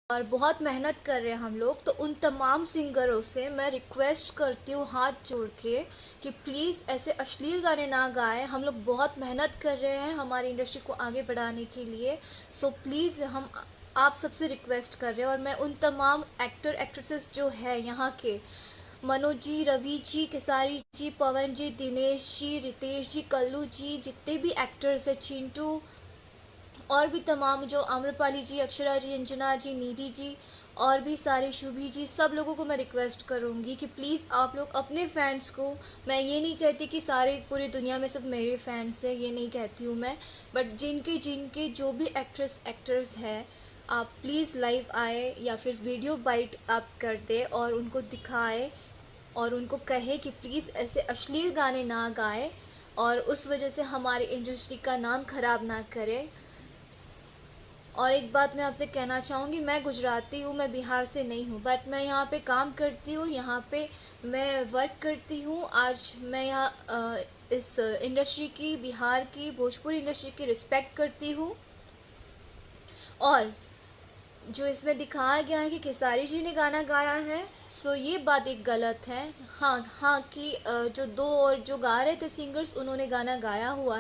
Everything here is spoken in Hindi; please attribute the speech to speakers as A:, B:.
A: और बहुत मेहनत कर रहे हैं हम लोग। तो उन तमाम सिंगरों से मैं रिक्वेस्ट करती हूँ हाथ जोड़ के कि प्लीज़ ऐसे अश्लील गाने ना गाएं। हम लोग बहुत मेहनत कर रहे हैं हमारी इंडस्ट्री को आगे बढ़ाने के लिए। सो प्लीज़ हम आप सबसे रिक्वेस्ट कर रहे हैं। और मैं उन तमाम एक्टर एक्ट्रेसेस जो है यहाँ के, मनोज जी, रवि जी, खेसारी जी, पवन जी, दिनेश जी, रितेश जी, कल्लू जी, जितने भी एक्टर्स हैं, चिंटू, और भी तमाम जो आम्रपाली जी, अक्षरा जी, अंजना जी, निधि जी, और भी सारे शुभी जी, सब लोगों को मैं रिक्वेस्ट करूँगी कि प्लीज़ आप लोग अपने फैंस को, मैं ये नहीं कहती कि सारे पूरी दुनिया में सब मेरे फैंस हैं, ये नहीं कहती हूँ मैं, बट जिनके जिनके जो भी एक्टर्स हैं, आप प्लीज़ लाइव आए या फिर वीडियो बाइट आप कर दे और उनको दिखाए और उनको कहे कि प्लीज़ ऐसे अश्लील गाने ना गाएं और उस वजह से हमारी इंडस्ट्री का नाम ख़राब ना करें। और एक बात मैं आपसे कहना चाहूँगी, मैं गुजराती हूँ, मैं बिहार से नहीं हूँ, बट मैं यहाँ पे काम करती हूँ, यहाँ पे मैं वर्क करती हूँ। आज मैं यहाँ इस इंडस्ट्री की, बिहार की, भोजपुरी इंडस्ट्री की रिस्पेक्ट करती हूँ। और जो इसमें दिखाया गया है कि खेसारी जी ने गाना गाया है, सो ये बात एक गलत है। हाँ हाँ, कि जो दो और जो गा रहे थे सिंगर्स, उन्होंने गाना गाया हुआ